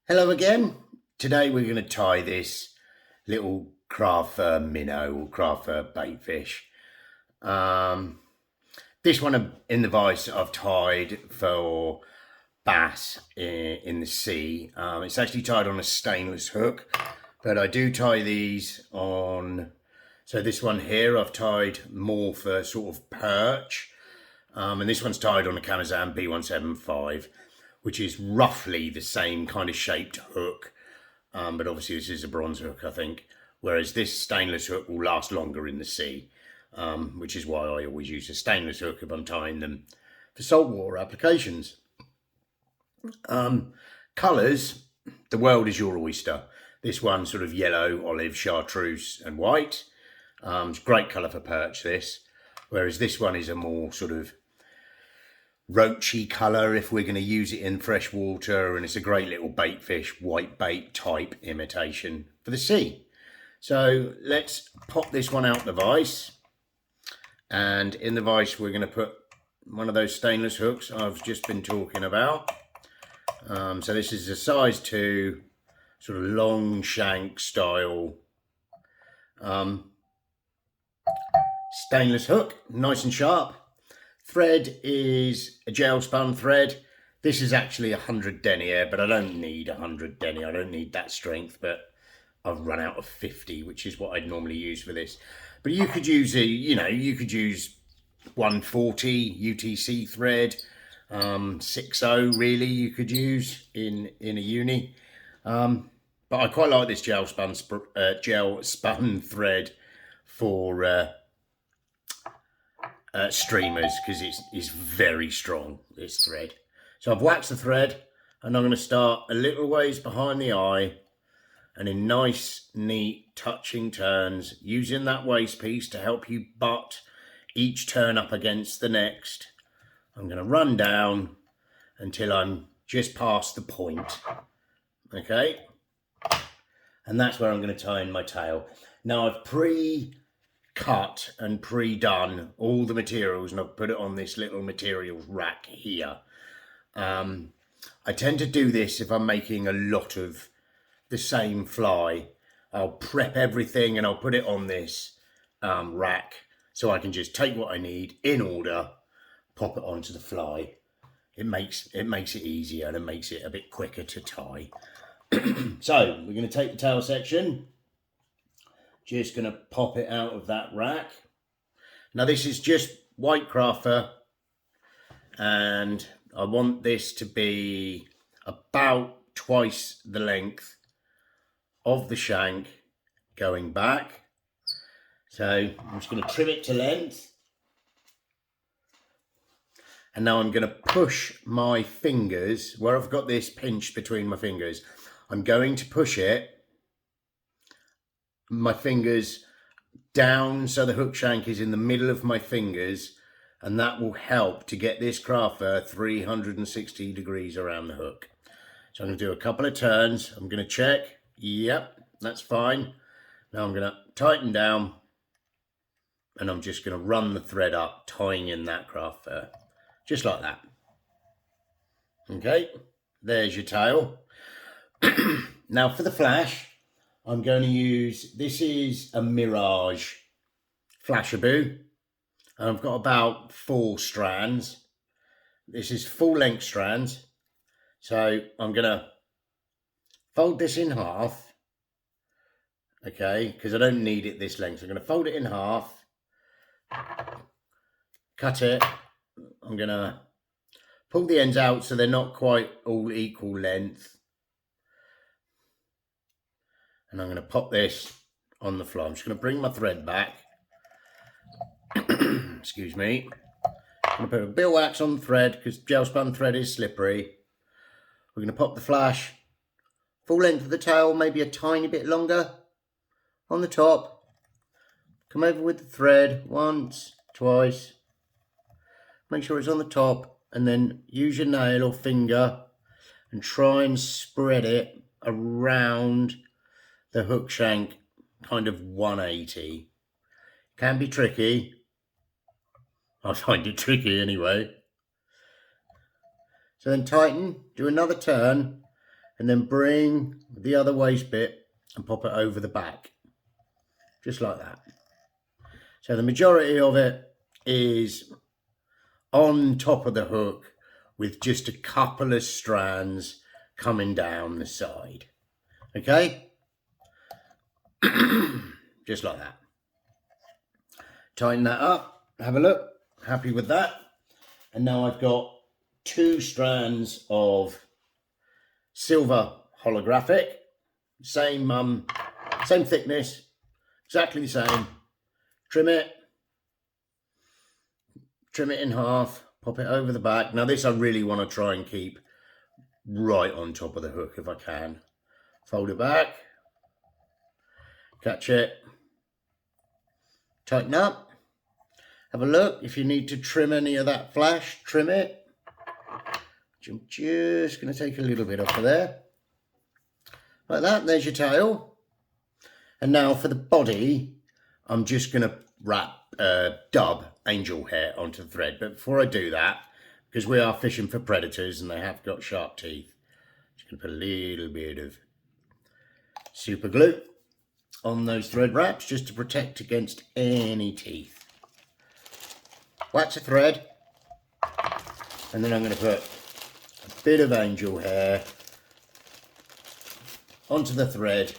Hello again. Today we're going to tie this little craft fur minnow or craft fur baitfish. This one in the vise I've tied for bass in the sea. It's actually tied on a stainless hook, but I do tie these on. So this one here I've tied more for sort of perch, and this one's tied on a Kanazan B175. Which is roughly the same kind of shaped hook. But obviously this is a bronze hook, I think. Whereas this stainless hook will last longer in the sea, which is why I always use a stainless hook if I'm tying them for saltwater applications. Colours, the world is your oyster. This one sort of yellow, olive, chartreuse and white. It's a great colour for perch, this. Whereas this one is a more sort of roachy colour if we're going to use it in fresh water, and it's a great little baitfish, white bait type imitation for the sea. So let's pop this one out the vise, and in the vise we're going to put one of those stainless hooks I've just been talking about. So this is a size 2 sort of long shank style stainless hook, nice and sharp. Thread is a gel spun thread. This is actually 100 denier, but I don't need 100 denier. I don't need that strength, but I've run out of 50, which is what I'd normally use for this. But you could use you could use 140 UTC thread, 60 really you could use in a uni. But I quite like this gel spun thread for streamers, because it's very strong, this thread. So I've waxed the thread, and I'm going to start a little ways behind the eye, and in nice, neat, touching turns, using that waist piece to help you butt each turn up against the next. I'm going to run down until I'm just past the point. Okay? And that's where I'm going to tie in my tail. Now I've pre-cut and pre-done all the materials, and I've put it on this little materials rack here. I tend to do this if I'm making a lot of the same fly. I'll prep everything and I'll put it on this rack, so I can just take what I need in order, pop it onto the fly. It makes it easier, and it makes it a bit quicker to tie. So we're going to take the tail section, just going to pop it out of that rack. Now this is just white craft fur, and I want this to be about twice the length of the shank going back. So I'm just going to trim it to length, and now I'm going to push my fingers where I've got this pinched between my fingers. I'm going to push my fingers down so the hook shank is in the middle of my fingers, and that will help to get this craft fur 360 degrees around the hook. So I'm going to do a couple of turns. I'm going to check. Yep, that's fine. Now I'm going to tighten down, and I'm just going to run the thread up, tying in that craft fur, just like that. Okay, there's your tail. Now for the flash, I'm going to use, this is a Mirage Flashaboo, and I've got about 4 strands. This is full length strands. So I'm going to fold this in half, okay, because I don't need it this length. So I'm going to fold it in half, cut it. I'm going to pull the ends out so they're not quite all equal length. And I'm going to pop this on the fly. I'm just going to bring my thread back. Excuse me. I'm going to put a bill wax on the thread because gel spun thread is slippery. We're going to pop the flash full length of the tail, maybe a tiny bit longer on the top. Come over with the thread once, twice. Make sure it's on the top, and then use your nail or finger and try and spread it around the hook shank, kind of 180. Can be tricky. I find it tricky anyway. So then tighten, do another turn, and then bring the other waist bit and pop it over the back, just like that. So the majority of it is on top of the hook with just a couple of strands coming down the side. Okay? Just like that. Tighten that up, have a look, happy with that. And now I've got 2 strands of silver holographic, same thickness, exactly the same. Trim it in half, pop it over the back. Now this I really want to try and keep right on top of the hook if I can. Fold it back, catch it, tighten up, have a look. If you need to trim any of that flash, trim it. I'm just going to take a little bit off of there. Like that, there's your tail. And now for the body, I'm just going to wrap dub angel hair onto the thread. But before I do that, because we are fishing for predators and they have got sharp teeth, I'm just going to put a little bit of super glue on those thread wraps just to protect against any teeth. Wax a thread, and then I'm going to put a bit of angel hair onto the thread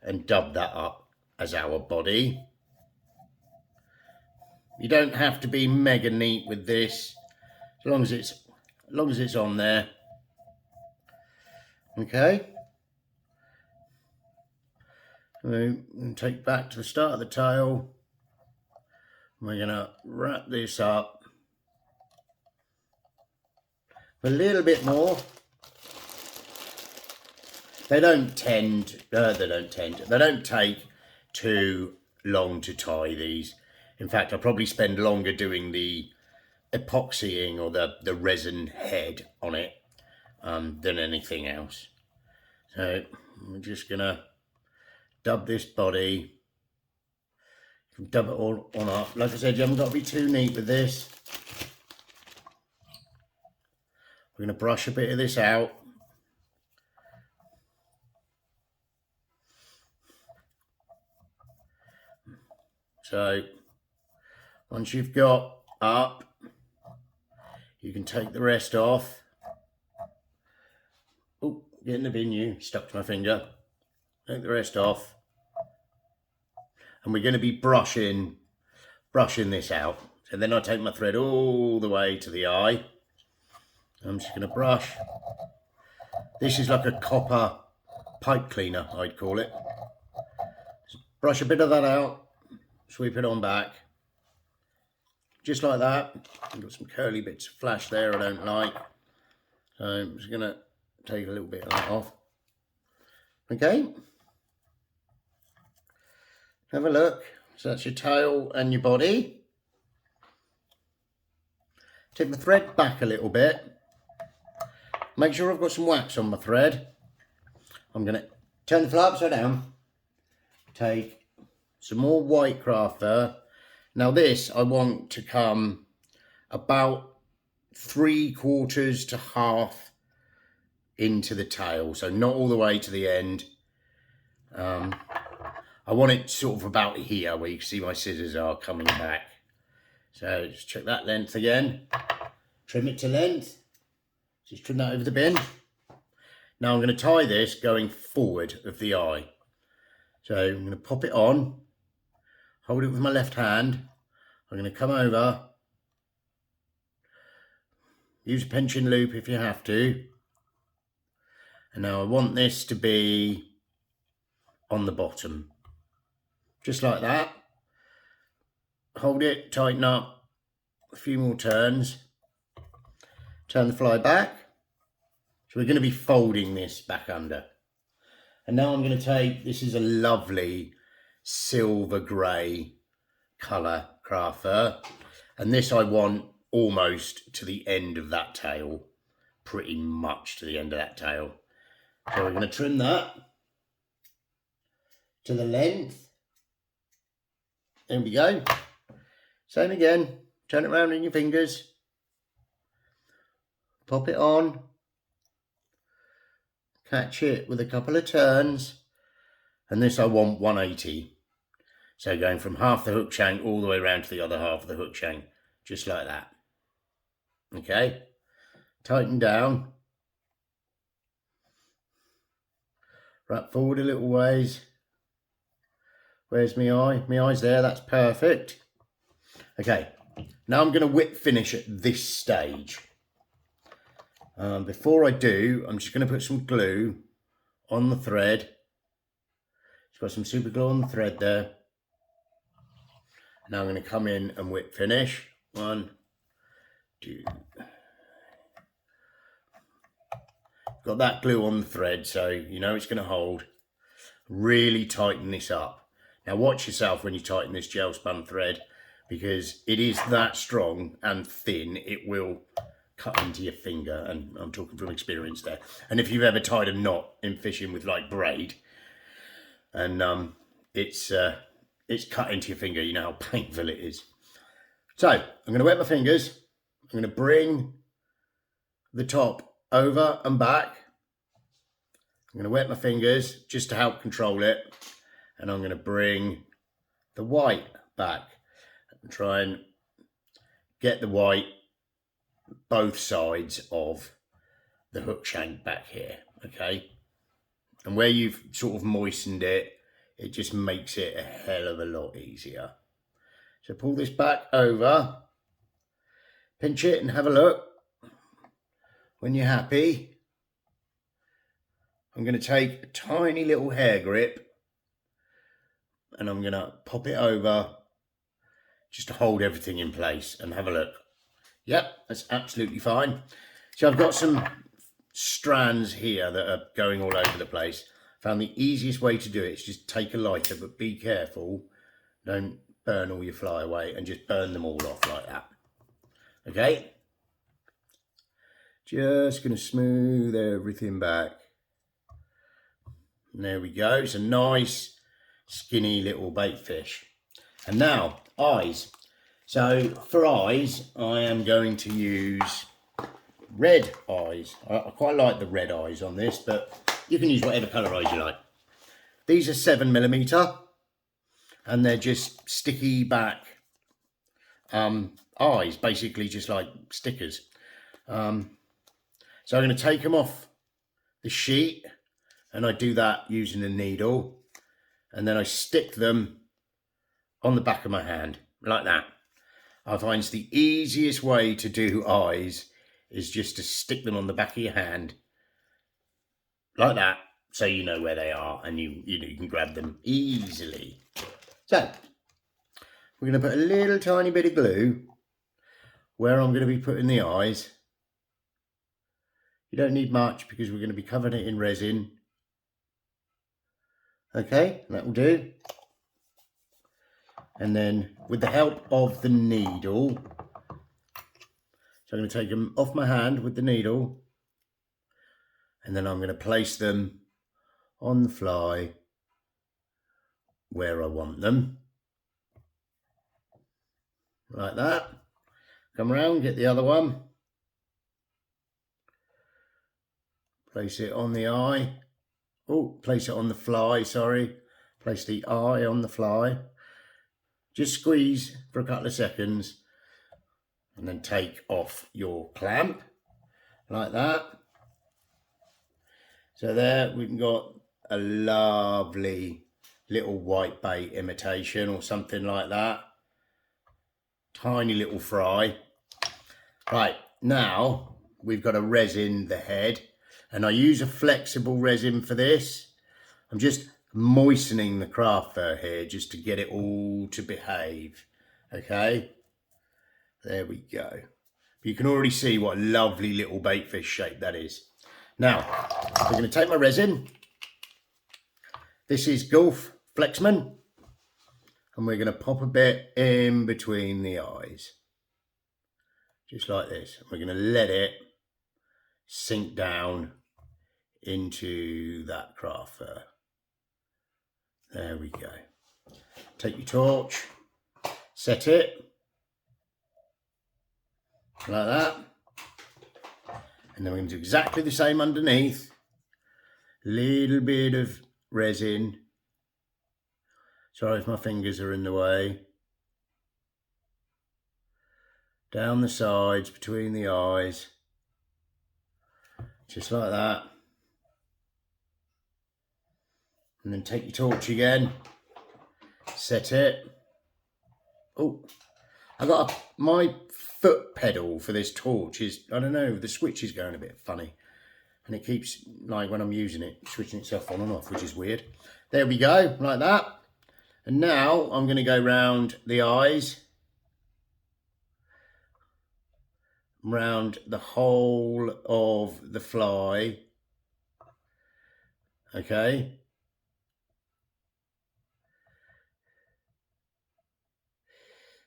and dub that up as our body. You don't have to be mega neat with this, as long as it's on there. Okay. So take back to the start of the tail. We're gonna wrap this up a little bit more. They don't take too long to tie these. In fact, I'll probably spend longer doing the epoxying or the resin head on it than anything else. So we're just gonna dub this body. Dub it all on up. Like I said, you haven't got to be too neat with this. We're going to brush a bit of this out. So once you've got up, you can take the rest off. Oh, get in the bin, you stuck to my finger. Take the rest off. And we're going to be brushing this out. So then I take my thread all the way to the eye. I'm just going to brush. This is like a copper pipe cleaner, I'd call it. Just brush a bit of that out, sweep it on back. Just like that. I've got some curly bits of flash there I don't like. So I'm just going to take a little bit of that off. Okay. Have a look. So that's your tail and your body. Take the thread back a little bit. Make sure I've got some wax on my thread. I'm going to turn the fly upside down. Take some more white craft fur. Now this I want to come about 3/4 to half into the tail. So not all the way to the end. I want it sort of about here where you can see my scissors are coming back. So just check that length again. Trim it to length. Just trim that over the bin. Now I'm going to tie this going forward of the eye. So I'm going to pop it on. Hold it with my left hand. I'm going to come over. Use a pinching loop if you have to. And now I want this to be on the bottom. Just like that. Hold it, tighten up, a few more turns. Turn the fly back. So we're going to be folding this back under. And now I'm going to take, this is a lovely silver grey colour craft fur. And this I want almost to the end of that tail. Pretty much to the end of that tail. So we're going to trim that to the length. There we go. Same again. Turn it around in your fingers. Pop it on. catch it with a couple of turns, and this I want 180. So going from half the hook shank all the way around to the other half of the hook shank, just like that. Okay, tighten down, wrap forward a little ways. Where's my eye? My eye's there, that's perfect. Okay, now I'm going to whip finish at this stage. Before I do, I'm just going to put some glue on the thread. It's got some super glue on the thread there. Now I'm going to come in and whip finish. 1, 2. Got that glue on the thread, so you know it's going to hold. Really tighten this up. Now watch yourself when you tighten this gel spun thread, because it is that strong and thin, it will cut into your finger, and I'm talking from experience there. And if you've ever tied a knot in fishing with like braid, and it's cut into your finger, you know how painful it is. So I'm going to wet my fingers. I'm going to bring the top over and back. I'm going to wet my fingers just to help control it, and I'm going to bring the white back and try and get the white both sides of the hook shank back here. Okay, and where you've sort of moistened it, it just makes it a hell of a lot easier. So pull this back over, pinch it and have a look. When you're happy, I'm going to take a tiny little hair grip and I'm going to pop it over just to hold everything in place, and have a look. Yep, that's absolutely fine. So I've got some strands here that are going all over the place. Found the easiest way to do it is just take a lighter, but be careful. Don't burn all your flyaway, and just burn them all off like that. Okay? Just going to smooth everything back. And there we go. It's a nice, skinny little bait fish. And now, eyes. So for eyes, I am going to use red eyes. I quite like the red eyes on this, but you can use whatever colour eyes you like. These are 7mm, and they're just sticky back eyes, basically just like stickers. So I'm going to take them off the sheet, and I do that using a needle, and then I stick them on the back of my hand, like that. I find the easiest way to do eyes is just to stick them on the back of your hand, like that, so you know where they are, and you can grab them easily. So we're going to put a little tiny bit of glue where I'm going to be putting the eyes. You don't need much because we're going to be covering it in resin. Okay, that will do. And then with the help of the needle, so I'm going to take them off my hand with the needle, and then I'm going to place them on the fly where I want them, like that. Come around, get the other one, place it on the eye. Oh, place it on the fly, sorry. Place the eye on the fly. Just squeeze for a couple of seconds, and then take off your clamp, like that. So there we've got a lovely little white bait imitation or something like that. Tiny little fry. Right, now we've got to resin the head, and I use a flexible resin for this. I'm just moistening the craft fur here just to get it all to behave. Okay, there we go. You can already see what a lovely little bait fish shape that is. Now we're going to take my resin. This is Gulf Flexman, and we're going to pop a bit in between the eyes, just like this. We're going to let it sink down into that craft fur. There we go. Take your torch, set it like that, and then we're going to do exactly the same underneath. Little bit of resin. Sorry if my fingers are in the way. Down the sides, between the eyes. Just like that. And then take your torch again. Set it. Oh, I got my foot pedal for this torch is, I don't know, the switch is going a bit funny. And it keeps, like when I'm using it, switching itself on and off, which is weird. There we go, like that. And now I'm going to go round the eyes. Round the whole of the fly. Okay.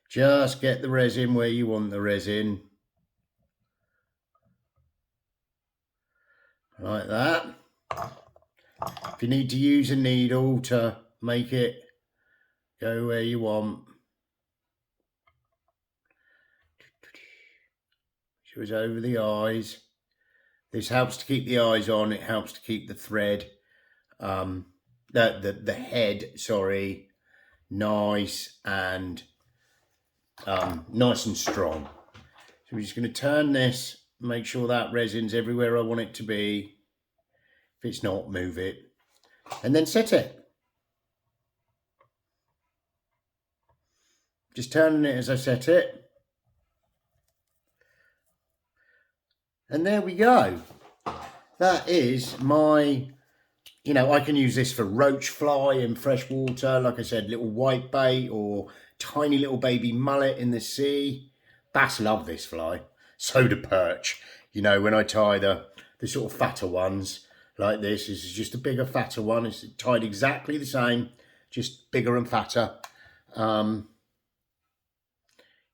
Just get the resin where you want the resin. Like that. If you need to use a needle to make it go where you want. Goes over the eyes. This helps to keep the eyes on. It helps to keep the thread, the head, sorry, nice and strong. So we're just going to turn this, make sure that resin's everywhere I want it to be. If it's not, move it, and then set it. Just turning it as I set it. And there we go. That is my, I can use this for roach fly in fresh water. Like I said, little white bait or tiny little baby mullet in the sea. Bass love this fly. So do perch. When I tie the sort of fatter ones like this is just a bigger, fatter one. It's tied exactly the same, just bigger and fatter.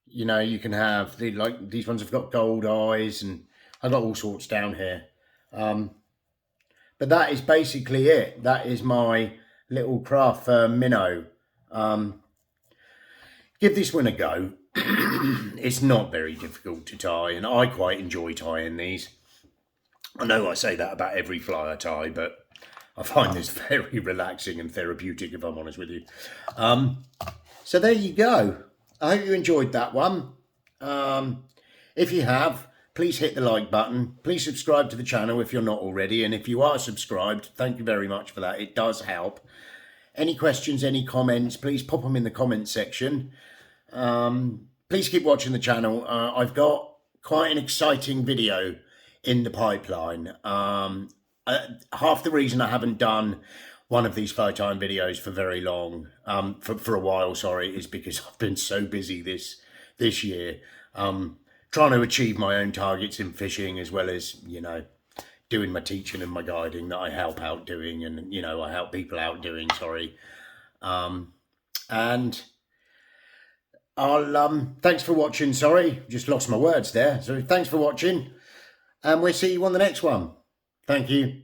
You can have, these ones have got gold eyes and I've got all sorts down here. But that is basically it. That is my little craft minnow. Give this one a go. It's not very difficult to tie, and I quite enjoy tying these. I know I say that about every fly I tie, but I find this very relaxing and therapeutic, if I'm honest with you. So there you go. I hope you enjoyed that one. If you have, please hit the like button. Please subscribe to the channel if you're not already. And if you are subscribed, thank you very much for that. It does help. Any questions, any comments, please pop them in the comment section. Please keep watching the channel. I've got quite an exciting video in the pipeline. Half the reason I haven't done one of these fly time videos for very long, for a while, sorry, is because I've been so busy this year. Trying to achieve my own targets in fishing, as well as, doing my teaching and my guiding that I help out doing, and, I help people out doing, sorry. And I'll, thanks for watching, sorry, just lost my words there. So thanks for watching, and we'll see you on the next one. Thank you.